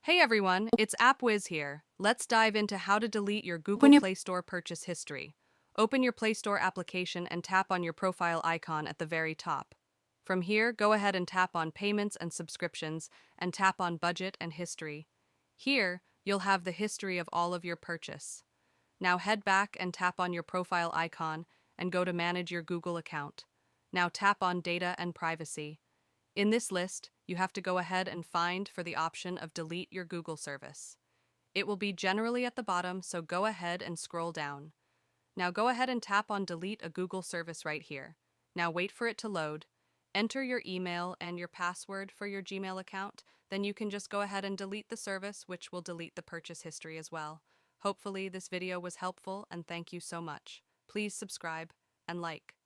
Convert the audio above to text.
Hey everyone, it's AppWiz here. Let's dive into how to delete your Google When you Play Store purchase history. Open your Play Store application and tap on your profile icon at the very top. From here, go ahead and tap on Payments and Subscriptions and tap on Budget and History. Here, you'll have the history of all of your purchase. Now head back and tap on your profile icon and go to Manage your Google account. Now tap on Data and Privacy. In this list, you have to go ahead and find for the option of Delete your Google service. It will be generally at the bottom, so go ahead and scroll down. Now go ahead and tap on Delete a Google service right here. Now wait for it to load. Enter your email and your password for your Gmail account. Then you can just go ahead and delete the service, which will delete the purchase history as well. Hopefully this video was helpful and thank you so much. Please subscribe and like.